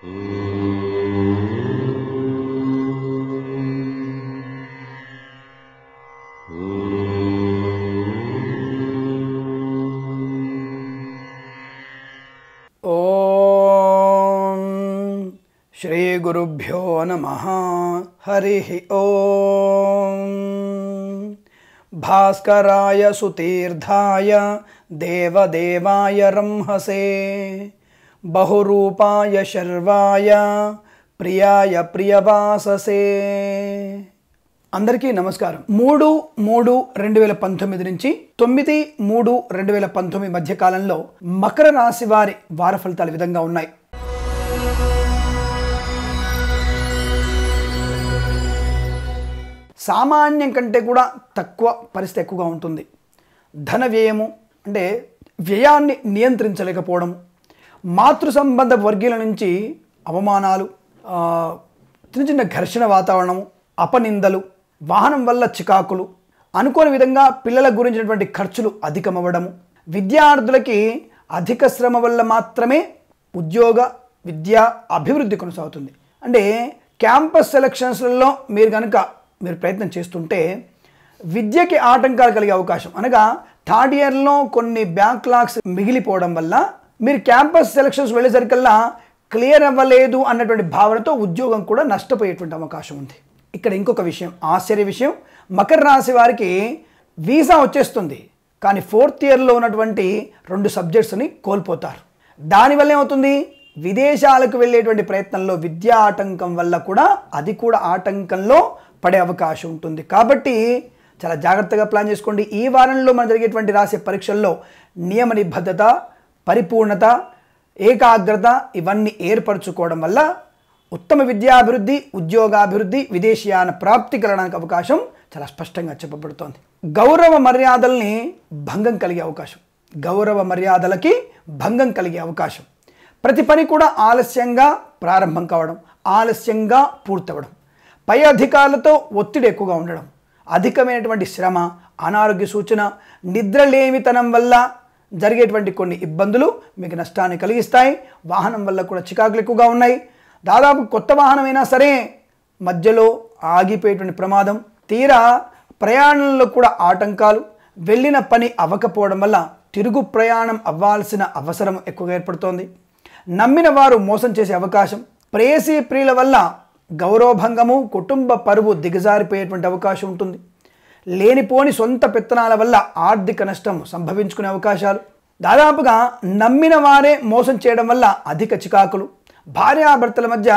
శ్రీ గురుభ్యో నమః. హరి ఓం. భాస్కరాయ సుతీర్థాయ దేవదేవాయ రంహసే బహురూపాయ శర్వాయ ప్రియాయ ప్రియవాససే. అందరికీ నమస్కారం. 3/3/2019 నుంచి 9/3/2019 మధ్య కాలంలో మకర రాశి వారి వార ఫలితాలు ఈ విధంగా ఉన్నాయి. సామాన్యం కంటే కూడా తక్కువ పరిస్థితి ఎక్కువగా ఉంటుంది. ధన వ్యయము అంటే వ్యయాన్ని నియంత్రించలేకపోవడం, మాతృ సంబంధ వర్గీయుల నుంచి అవమానాలు, చిన్న చిన్న ఘర్షణ వాతావరణము, అపనిందలు, వాహనం వల్ల చికాకులు, అనుకోని విధంగా పిల్లల గురించినటువంటి ఖర్చులు అధికమవ్వడము, విద్యార్థులకి అధిక శ్రమ వల్ల మాత్రమే విద్యా అభివృద్ధి కొనసాగుతుంది. అంటే క్యాంపస్ సెలక్షన్స్లలో మీరు ప్రయత్నం చేస్తుంటే విద్యకి ఆటంకాలు కలిగే అవకాశం, అనగా థర్డ్ ఇయర్లో కొన్ని బ్యాక్లాగ్స్ మిగిలిపోవడం వల్ల మీరు క్యాంపస్ సెలక్షన్స్ వెళ్ళేసరికల్లా క్లియర్ అవ్వలేదు అన్నటువంటి భావనతో ఉద్యోగం కూడా నష్టపోయేటువంటి అవకాశం ఉంది. ఇక్కడ ఇంకొక విషయం, ఆశ్చర్య విషయం, మకర రాశి వారికి వీసా వచ్చేస్తుంది, కానీ 4th ఇయర్లో ఉన్నటువంటి 2 సబ్జెక్ట్స్ని కోల్పోతారు. దానివల్ల ఏమవుతుంది, విదేశాలకు వెళ్ళేటువంటి ప్రయత్నంలో విద్యా ఆటంకం వల్ల కూడా అది కూడా ఆటంకంలో పడే అవకాశం ఉంటుంది. కాబట్టి చాలా జాగ్రత్తగా ప్లాన్ చేసుకోండి. ఈ వారంలో మనం జరిగేటువంటి రాసే పరీక్షల్లో నియమ నిబద్ధత, పరిపూర్ణత, ఏకాగ్రత ఇవన్నీ ఏర్పరచుకోవడం వల్ల ఉత్తమ విద్యాభివృద్ధి, ఉద్యోగాభివృద్ధి, విదేశీయాన ప్రాప్తి కలగడానికి అవకాశం చాలా స్పష్టంగా చెప్పబడుతోంది. గౌరవ మర్యాదల్ని భంగం కలిగే అవకాశం, గౌరవ మర్యాదలకి భంగం కలిగే అవకాశం, ప్రతి పని కూడా ఆలస్యంగా ప్రారంభం కావడం, ఆలస్యంగా పూర్తవడం, పై అధికారులతో ఒత్తిడి ఎక్కువగా ఉండడం, అధికమైనటువంటి శ్రమ, అనారోగ్య సూచన, నిద్రలేమితనం వల్ల జరిగేటువంటి కొన్ని ఇబ్బందులు మీకు నష్టాన్ని కలిగిస్తాయి. వాహనం వల్ల కూడా చికాకులు ఎక్కువగా ఉన్నాయి. దాదాపు కొత్త వాహనమైనా సరే మధ్యలో ఆగిపోయేటువంటి ప్రమాదం, తీరా ప్రయాణంలో కూడా ఆటంకాలు, వెళ్ళిన పని అవ్వకపోవడం వల్ల తిరుగు ప్రయాణం అవ్వాల్సిన అవసరం ఎక్కువగా ఏర్పడుతోంది. నమ్మిన వారు మోసం చేసే అవకాశం, ప్రేయసీ ప్రియుల వల్ల గౌరవభంగము, కుటుంబ పరువు దిగజారిపోయేటువంటి అవకాశం ఉంటుంది. లేనిపోని సొంత పెత్తనాల వల్ల ఆర్థిక నష్టం సంభవించుకునే అవకాశాలు, దాదాపుగా నమ్మిన వారే మోసం చేయడం వల్ల అధిక చికాకులు, భార్యాభర్తల మధ్య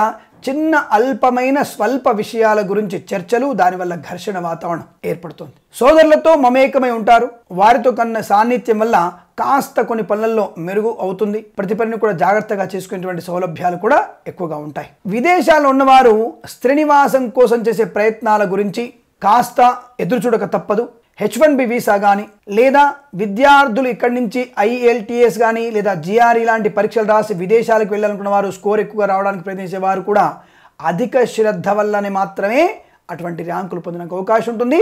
చిన్న అల్పమైన స్వల్ప విషయాల గురించి చర్చలు, దానివల్ల ఘర్షణ వాతావరణం ఏర్పడుతుంది. సోదరులతో మమేకమై ఉంటారు, వారితో కన్న సాన్నిధ్యం వల్ల కాస్త కొన్ని పనులలో మెరుగు అవుతుంది. ప్రతి పనిని కూడా జాగ్రత్తగా చేసుకునేటువంటి సౌలభ్యాలు కూడా ఎక్కువగా ఉంటాయి. విదేశాల్లో ఉన్నవారు శ్రీనివాసం కోసం చేసే ప్రయత్నాల గురించి కాస్త ఎదురుచూడక తప్పదు. H1B వీసా కానీ, లేదా విద్యార్థులు ఇక్కడి నుంచి IELTS కానీ లేదా GRE లాంటి పరీక్షలు రాసి విదేశాలకు వెళ్ళాలనుకున్న వారు, స్కోర్ ఎక్కువగా రావడానికి ప్రయత్నించే వారు కూడా అధిక శ్రద్ధ వల్లనే మాత్రమే అటువంటి ర్యాంకులు పొందడానికి అవకాశం ఉంటుంది.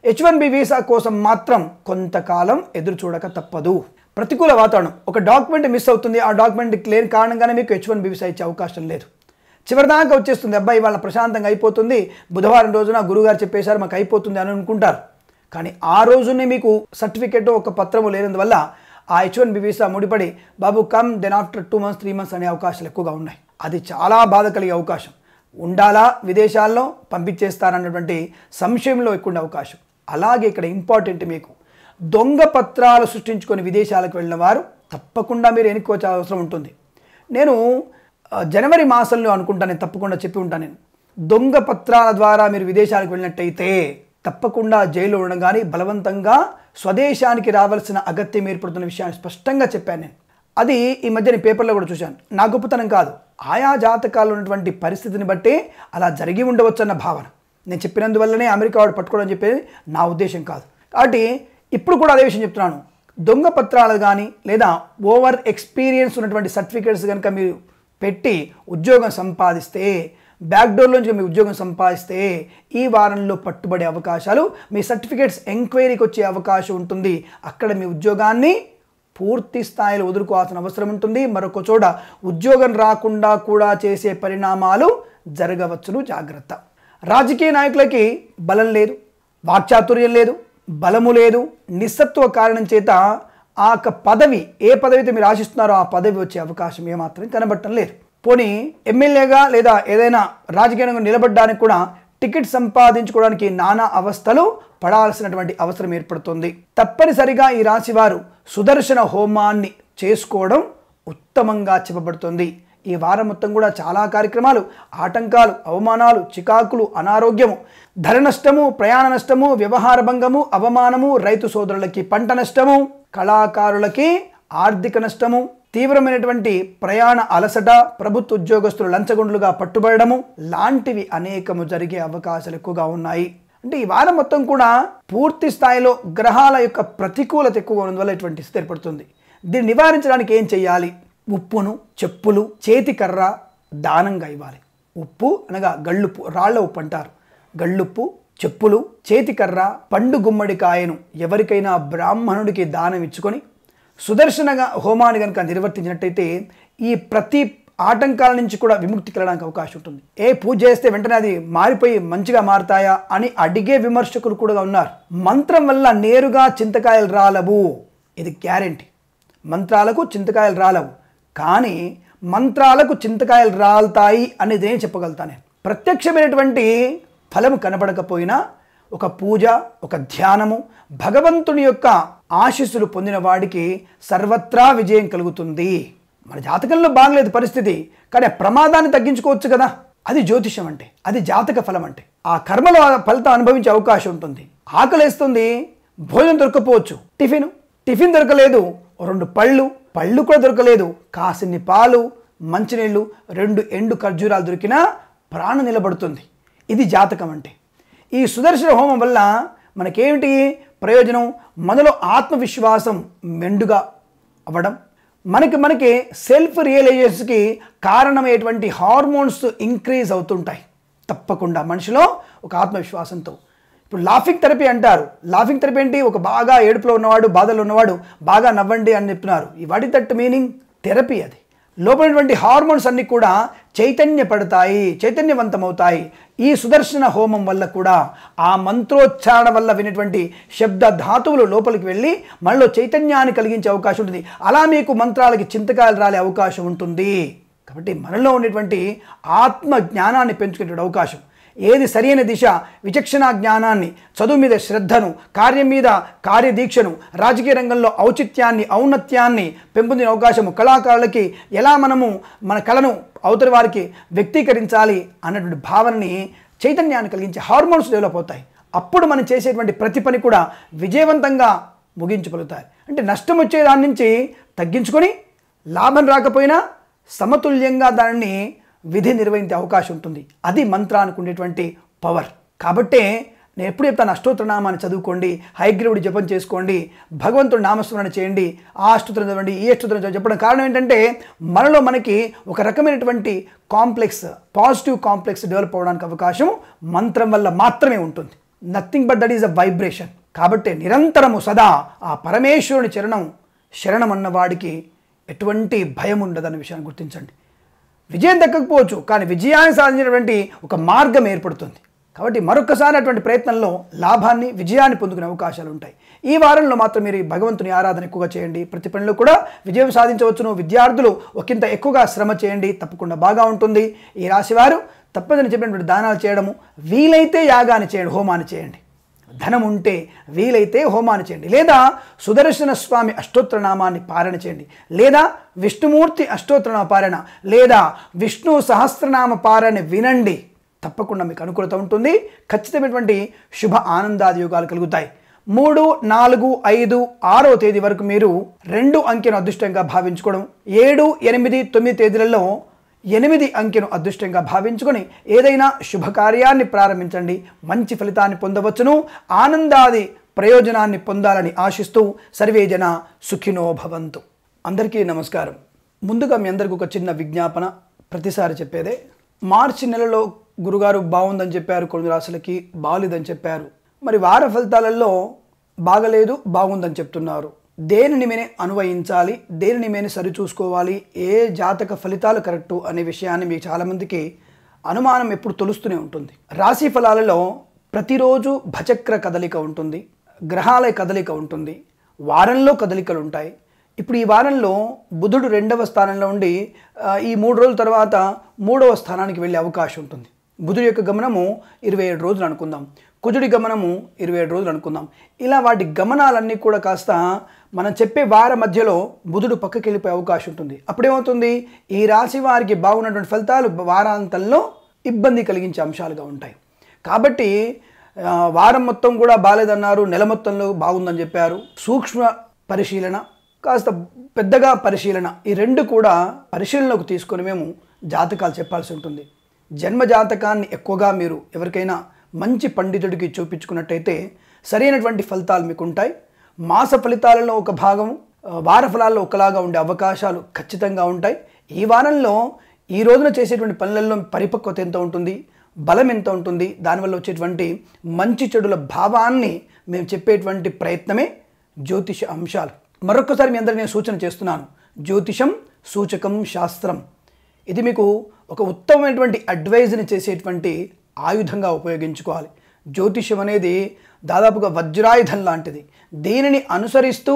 H1B వీసా కోసం మాత్రం కొంతకాలం ఎదురు చూడక తప్పదు. ప్రతికూల వాతావరణం, ఒక డాక్యుమెంట్ మిస్ అవుతుంది, ఆ డాక్యుమెంట్ క్లియర్ కారణంగానే మీకు H1B వీసా ఇచ్చే అవకాశం లేదు. చివరిదాకా వచ్చేస్తుంది, అబ్బాయి వాళ్ళ ప్రశాంతంగా అయిపోతుంది, బుధవారం రోజున గురుగారు చెప్పేశారు మాకు అయిపోతుంది అని అనుకుంటారు. కానీ ఆ రోజునే మీకు సర్టిఫికేట్, ఒక పత్రము లేనందువల్ల ఆ H1B వీసా ముడిపడి బాబు come then after 2 months 3 months అనే అవకాశాలు ఎక్కువగా ఉన్నాయి. అది చాలా బాధ కలిగే అవకాశం. ఉండాలా విదేశాల్లో పంపించేస్తారన్నటువంటి సంశయంలో ఎక్కువ ఉండే అవకాశం. అలాగే ఇక్కడ ఇంపార్టెంట్, మీకు దొంగ పత్రాలు సృష్టించుకొని విదేశాలకు వెళ్ళిన వారు తప్పకుండా మీరు ఎన్నుకోవాల్సిన అవసరం ఉంటుంది. నేను జనవరి మాసంలో అనుకుంటాను, నేను తప్పకుండా చెప్పి ఉంటాను, నేను దొంగ పత్రాల ద్వారా మీరు విదేశాలకు వెళ్ళినట్టయితే తప్పకుండా జైల్లో ఉండడం కానీ, బలవంతంగా స్వదేశానికి రావాల్సిన అగత్యం ఏర్పడుతున్న విషయాన్ని స్పష్టంగా చెప్పాను నేను. అది ఈ మధ్య నేను పేపర్లో కూడా చూశాను. నా గొప్పతనం కాదు, ఆయా జాతకాల్లో ఉన్నటువంటి పరిస్థితిని బట్టే అలా జరిగి ఉండవచ్చు అన్న భావన. నేను చెప్పినందువల్లనే అమెరికా వాడు పట్టుకోవడం చెప్పేది నా ఉద్దేశం కాదు. కాబట్టి ఇప్పుడు కూడా అదే విషయం చెప్తున్నాను. దొంగ పత్రాలు కానీ లేదా ఓవర్ ఎక్స్పీరియన్స్ ఉన్నటువంటి సర్టిఫికేట్స్ కనుక మీరు పెట్టి ఉద్యోగం సంపాదిస్తే, బ్యాక్డోర్లోంచి మీ ఉద్యోగం సంపాదిస్తే ఈ వారంలో పట్టుబడే అవకాశాలు, మీ సర్టిఫికేట్స్ ఎంక్వైరీకి వచ్చే అవకాశం ఉంటుంది. అక్కడ మీ ఉద్యోగాన్ని పూర్తి స్థాయిలో వదులుకోవాల్సిన అవసరం ఉంటుంది. మరొక చోట ఉద్యోగం రాకుండా కూడా చేసే పరిణామాలు జరగవచ్చును, జాగ్రత్త. రాజకీయ నాయకులకి బలం లేదు, వాక్చాతుర్యం లేదు, బలము లేదు. నిస్సత్వ కారణం చేత ఆ పదవి, ఏ పదవి అయితే మీరు ఆశిస్తున్నారో ఆ పదవి వచ్చే అవకాశం ఏమాత్రం కనబడటం లేదు. పోనీ ఎమ్మెల్యేగా లేదా ఏదైనా రాజకీయంగా నిలబడడానికి కూడా టికెట్ సంపాదించుకోవడానికి నానా అవస్థలు పడాల్సినటువంటి అవసరం ఏర్పడుతుంది. తప్పనిసరిగా ఈ రాశి వారు సుదర్శన హోమాన్ని చేసుకోవడం ఉత్తమంగా చెప్పబడుతుంది. ఈ వారం మొత్తం కూడా చాలా కార్యక్రమాలు, ఆటంకాలు, అవమానాలు, చికాకులు, అనారోగ్యము, ధన నష్టము, ప్రయాణ నష్టము, వ్యవహార భంగము, అవమానము, రైతు సోదరులకి పంట నష్టము, కళాకారులకి ఆర్థిక నష్టము, తీవ్రమైనటువంటి ప్రయాణ అలసట, ప్రభుత్వ ఉద్యోగస్తులు లంచగొండ్లుగా పట్టుబడము లాంటివి అనేకము జరిగే అవకాశాలు ఎక్కువగా ఉన్నాయి. అంటే ఈ వారం మొత్తం కూడా పూర్తి స్థాయిలో గ్రహాల యొక్క ప్రతికూలత ఎక్కువగా ఉన్నందువల్ల ఇటువంటి స్థితి ఏర్పడుతుంది. దీన్ని నివారించడానికి ఏం చేయాలి? ఉప్పును, చెప్పులు, చేతికర్ర దానంగా ఇవ్వాలి. ఉప్పు అనగా గళ్ళుప్పు, రాళ్ల ఉప్పు అంటారు. గళ్ళుప్పు, చెప్పులు, చేతికర్ర, పండు గుమ్మడికాయను ఎవరికైనా బ్రాహ్మణుడికి దానం ఇచ్చుకొని సుదర్శనగా హోమాన్ని కనుక నిర్వర్తించినట్టయితే ఈ ప్రతి ఆటంకాల నుంచి కూడా విముక్తి కలగడానికి అవకాశం ఉంటుంది. పూజ చేస్తే వెంటనే అది మారిపోయి మంచిగా మారుతాయా అని అడిగే విమర్శకులు కూడా ఉన్నారు. మంత్రం వల్ల నేరుగా చింతకాయలు రాలవు, ఇది గ్యారెంటీ. మంత్రాలకు చింతకాయలు రాలవు, కానీ మంత్రాలకు చింతకాయలు రాలుతాయి అనేది నేను చెప్పగలుగుతాను. ప్రత్యక్షమైనటువంటి ఫలము కనపడకపోయినా ఒక పూజ, ఒక ధ్యానము, భగవంతుని యొక్క ఆశీస్సులు పొందిన వాడికి సర్వత్రా విజయం కలుగుతుంది. మన జాతకంలో బాగలేదు పరిస్థితి, కానీ ఆ ప్రమాదాన్ని తగ్గించుకోవచ్చు కదా. అది జ్యోతిషం అంటే, అది జాతక ఫలం అంటే. ఆ కర్మలో ఫలితం అనుభవించే అవకాశం ఉంటుంది. ఆకలేస్తుంది, భోజనం దొరకపోవచ్చు, టిఫిన్ దొరకలేదు, 2 పళ్ళు కూడా దొరకలేదు, కాసిన్ని పాలు, మంచినీళ్ళు, 2 ఎండు ఖర్జూరాలు దొరికినా ప్రాణం నిలబడుతుంది. ఇది జాతకం అంటే. ఈ సుదర్శన హోమం వల్ల మనకేమిటి ప్రయోజనం? మనలో ఆత్మవిశ్వాసం మెండుగా అవ్వడం, మనకి సెల్ఫ్ రియలైజేషన్కి కారణమయ్యేటువంటి హార్మోన్స్ ఇంక్రీజ్ అవుతుంటాయి తప్పకుండా మనిషిలో ఒక ఆత్మవిశ్వాసంతో. ఇప్పుడు లాఫింగ్ థెరపీ అంటారు. లాఫింగ్ థెరపీ ఏంటి? ఒక బాగా ఏడుపులో ఉన్నవాడు, బాధలో ఉన్నవాడు బాగా నవ్వండి అని చెప్తున్నారు. ఈ what is that meaning? Therapy. అది లోపలటువంటి హార్మోన్స్ అన్నీ కూడా చైతన్యపడతాయి, చైతన్యవంతమవుతాయి. ఈ సుదర్శన హోమం వల్ల కూడా ఆ మంత్రోచ్చారణ వల్ల వినేటువంటి శబ్ద ధాతువులు లోపలికి వెళ్ళి మనలో చైతన్యాన్ని కలిగించే అవకాశం ఉంటుంది. అలా మీకు మంత్రాలకి చింతకాయలు రాలే అవకాశం ఉంటుంది. కాబట్టి మనలో ఉండేటువంటి ఆత్మ జ్ఞానాన్ని పెంచుకునే అవకాశం, ఏది సరైన దిశ, విచక్షణ జ్ఞానాన్ని, చదువు మీద శ్రద్ధను, కార్యం మీద కార్యదీక్షను, రాజకీయ రంగంలో ఔచిత్యాన్ని, ఔన్నత్యాన్ని పెంపొందిన అవకాశము, కళాకారులకి ఎలా మనము మన కళను అవతలి వారికి వ్యక్తీకరించాలి అన్నటువంటి భావనని, చైతన్యాన్ని కలిగించే హార్మోన్స్ డెవలప్ అవుతాయి. అప్పుడు మనం చేసేటువంటి ప్రతి పని కూడా విజయవంతంగా ముగించగలుగుతాయి. అంటే నష్టం వచ్చే దాని నుంచి తగ్గించుకొని లాభం రాకపోయినా సమతుల్యంగా దానిని విధి నిర్వహించే అవకాశం ఉంటుంది. అది మంత్రానికి ఉండేటువంటి పవర్. కాబట్టే నేను ఎప్పుడు చెప్తాను, అష్టోత్తరనామాన్ని చదువుకోండి, హయగ్రీవుడి జపం చేసుకోండి, భగవంతుడి నామస్మరణ చేయండి, ఆ అష్టోత్తరం చదవండి, ఈ అష్టోత్తరం చెప్పడం కారణం ఏంటంటే మనలో మనకి ఒక రకమైనటువంటి కాంప్లెక్స్, పాజిటివ్ కాంప్లెక్స్ డెవలప్ అవ్వడానికి అవకాశం మంత్రం వల్ల మాత్రమే ఉంటుంది. Nothing but that is a vibration. కాబట్టి నిరంతరము సదా ఆ పరమేశ్వరుని శరణం అన్న వాడికి ఎటువంటి భయం ఉండదన్న విషయాన్ని గుర్తించండి. విజయం దక్కకపోవచ్చు, కానీ విజయాన్ని సాధించినటువంటి ఒక మార్గం ఏర్పడుతుంది. కాబట్టి మరొకసారి అటువంటి ప్రయత్నంలో లాభాన్ని, విజయాన్ని పొందుకునే అవకాశాలు ఉంటాయి. ఈ వారంలో మాత్రం మీరు భగవంతుని ఆరాధన ఎక్కువగా చేయండి. ప్రతి పనిలో కూడా విజయం సాధించవచ్చును. విద్యార్థులు ఒకంత ఎక్కువగా శ్రమ చేయండి, తప్పకుండా బాగా ఉంటుంది. ఈ రాశివారు తప్పదని చెప్పినటువంటి దానాలు చేయడము, వీలైతే యాగాన్ని చేయండి, హోమాన్ని చేయండి. ధనం ఉంటే వీలైతే హోమాన్ని చేయండి, లేదా సుదర్శన స్వామి అష్టోత్తరనామాన్ని పారాయణ చేయండి, లేదా విష్ణుమూర్తి అష్టోత్తరనామ పారాయణ, లేదా విష్ణు సహస్రనామ పారాయణ వినండి. తప్పకుండా మీకు అనుకూలత ఉంటుంది. ఖచ్చితమైనటువంటి శుభ ఆనందాది యోగాలు కలుగుతాయి. 3, 4, 5, 6వ తేదీ వరకు మీరు 2 అంకెను అదృష్టంగా భావించుకోవడం, 7, 8, 9 తేదీలలో 8 అంకెను అదృష్టంగా భావించుకొని ఏదైనా శుభకార్యాన్ని ప్రారంభించండి. మంచి ఫలితాన్ని పొందవచ్చును. ఆనందాది ప్రయోజనాన్ని పొందాలని ఆశిస్తూ సర్వేజన సుఖినో భవంతు. అందరికీ నమస్కారం. ముందుగా మీ అందరికీ ఒక చిన్న విజ్ఞాపన, ప్రతిసారి చెప్పేదే. మార్చి నెలలో గురుగారు బాగుందని చెప్పారు, కొన్ని రాశులకి బాగలేదని చెప్పారు. మరి వార ఫలితాలలో బాగలేదు, బాగుందని చెప్తున్నారు. దేనిని మేనే అన్వయించాలి, దేనిని మేనే సరిచూసుకోవాలి, ఏ జాతక ఫలితాలు కరెక్టు అనే విషయాన్ని మీకు చాలామందికి అనుమానం ఎప్పుడు తొలుస్తూనే ఉంటుంది. రాశి ఫలాలలో ప్రతిరోజు భచక్ర కదలిక ఉంటుంది, గ్రహాల కదలిక ఉంటుంది, వారంలో కదలికలు ఉంటాయి. ఇప్పుడు ఈ వారంలో బుధుడు 2వ స్థానంలో ఉండి ఈ 3 రోజుల తర్వాత 3వ స్థానానికి వెళ్ళే అవకాశం ఉంటుంది. బుధుడి యొక్క గమనము 27 రోజులు అనుకుందాం, కుజుడి గమనము 27 రోజులు అనుకుందాం. ఇలా వాటి గమనాలన్నీ కూడా కాస్త మనం చెప్పే వార మధ్యలో బుధుడు పక్కకి వెళ్ళిపోయే అవకాశం ఉంటుంది. అప్పుడేమవుతుంది, ఈ రాశి వారికి బాగున్నటువంటి ఫలితాలు వారాంతంలో ఇబ్బంది కలిగించే అంశాలుగా ఉంటాయి. కాబట్టి వారం మొత్తం కూడా బాలేదన్నారు, నెల మొత్తంలో బాగుందని చెప్పారు. సూక్ష్మ పరిశీలన, కాస్త పెద్దగా పరిశీలన, ఈ రెండు కూడా పరిశీలనలోకి తీసుకొని మేము జాతకాలు చెప్పాల్సి ఉంటుంది. జన్మ జాతకాన్ని ఎక్కువగా మీరు ఎవరికైనా మంచి పండితుడికి చూపించుకున్నట్టయితే సరైనటువంటి ఫలితాలు మీకు ఉంటాయి. మాస ఫలితాలలో ఒక భాగం, వార ఫలాల్లో ఒకలాగా ఉండే అవకాశాలు ఖచ్చితంగా ఉంటాయి. ఈ వారంలో ఈ రోజున చేసేటువంటి పనులలో పరిపక్వత ఎంత ఉంటుంది, బలం ఎంత ఉంటుంది, దానివల్ల వచ్చేటువంటి మంచి చెడుల భావాన్ని మేము చెప్పేటువంటి ప్రయత్నమే జ్యోతిష అంశాలు. మరొకసారి మీ అందరికీ నేను సూచన చేస్తున్నాను, జ్యోతిషం సూచకం శాస్త్రం. ఇది మీకు ఒక ఉత్తమమైనటువంటి అడ్వైజ్ని చేసేటువంటి ఆయుధంగా ఉపయోగించుకోవాలి. జ్యోతిషం అనేది దాదాపుగా వజ్రాయుధం లాంటిది. దీనిని అనుసరిస్తూ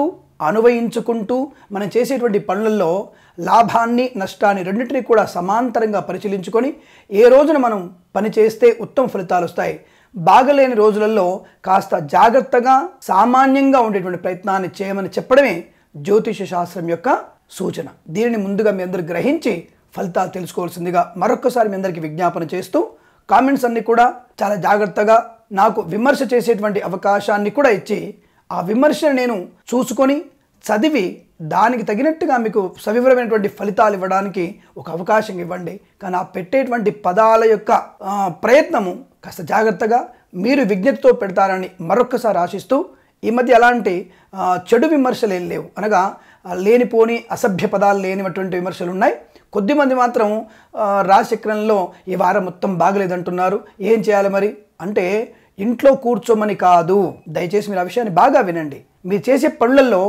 అనువయించుకుంటూ మనం చేసేటువంటి పనులలో లాభాన్ని నష్టాన్ని రెండింటినీ కూడా సమాంతరంగా పరిశీలించుకొని ఏ రోజున మనం పని చేస్తే ఉత్తమ ఫలితాలు వస్తాయి, బాగలేని రోజులలో కాస్త జాగ్రత్తగా సామాన్యంగా ఉండేటువంటి ప్రయత్నాన్ని చేయమని చెప్పడమే జ్యోతిష శాస్త్రం యొక్క సూచన. దీనిని ముందుగా మీ అందరూ గ్రహించి ఫలితాలు తెలుసుకోవాల్సిందిగా మరొకసారి మీ అందరికీ విజ్ఞాపన చేస్తూ, కామెంట్స్ అన్నీ కూడా చాలా జాగ్రత్తగా నాకు విమర్శ చేసేటువంటి అవకాశాన్ని కూడా ఇచ్చి ఆ విమర్శను నేను చూసుకొని చదివి దానికి తగినట్టుగా మీకు సవివరమైనటువంటి ఫలితాలు ఇవ్వడానికి ఒక అవకాశం ఇవ్వండి. కానీ ఆ పెట్టేటువంటి పదాల యొక్క ప్రయత్నము కాస్త జాగ్రత్తగా మీరు విజ్ఞతతో పెడతారని మరొక్కసారి ఆశిస్తూ, ఈ మధ్య అలాంటి చెడు విమర్శలు ఏం లేవు, అనగా లేనిపోని అసభ్య పదాలు లేనిటువంటి విమర్శలు ఉన్నాయి. కొద్దిమంది మాత్రం రాశిచక్రంలో ఈ వారం మొత్తం బాగలేదంటున్నారు, ఏం చేయాలి మరి అంటే ఇంట్లో కూర్చోమని కాదు. దయచేసి మీరు ఆ విషయాన్ని బాగా వినండి. మీరు చేసే పనులలో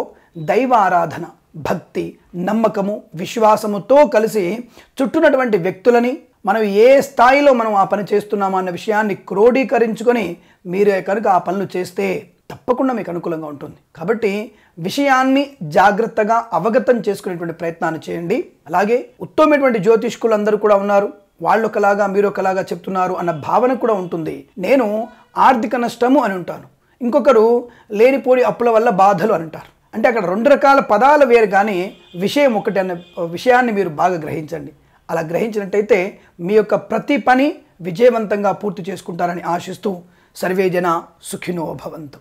దైవ ఆరాధన, భక్తి, నమ్మకము, విశ్వాసముతో కలిసి చుట్టూనటువంటి వ్యక్తులని మనం ఏ స్థాయిలో మనం ఆ పని చేస్తున్నామా అన్న విషయాన్ని క్రోడీకరించుకొని మీరే కనుక ఆ పనులు చేస్తే తప్పకుండా మీకు అనుకూలంగా ఉంటుంది. కాబట్టి విషయాన్ని జాగ్రత్తగా అవగతం చేసుకునేటువంటి ప్రయత్నాన్ని చేయండి. అలాగే ఉత్తమమైనటువంటి జ్యోతిష్కులు అందరూ కూడా ఉన్నారు, వాళ్ళు ఒకలాగా మీరు ఒకలాగా చెప్తున్నారు అన్న భావన కూడా ఉంటుంది. నేను ఆర్థిక నష్టము అని ఉంటాను, ఇంకొకరు లేనిపోని అప్పుల వల్ల బాధలు అని అంటారు. అంటే అక్కడ 2 రకాల పదాలు వేరు, కానీ విషయం ఒకటి అనే విషయాన్ని మీరు బాగా గ్రహించండి. అలా గ్రహించినట్టయితే మీ యొక్క ప్రతి పని విజయవంతంగా పూర్తి చేసుకుంటారని ఆశిస్తూ సర్వే జన సుఖినో భవంతు.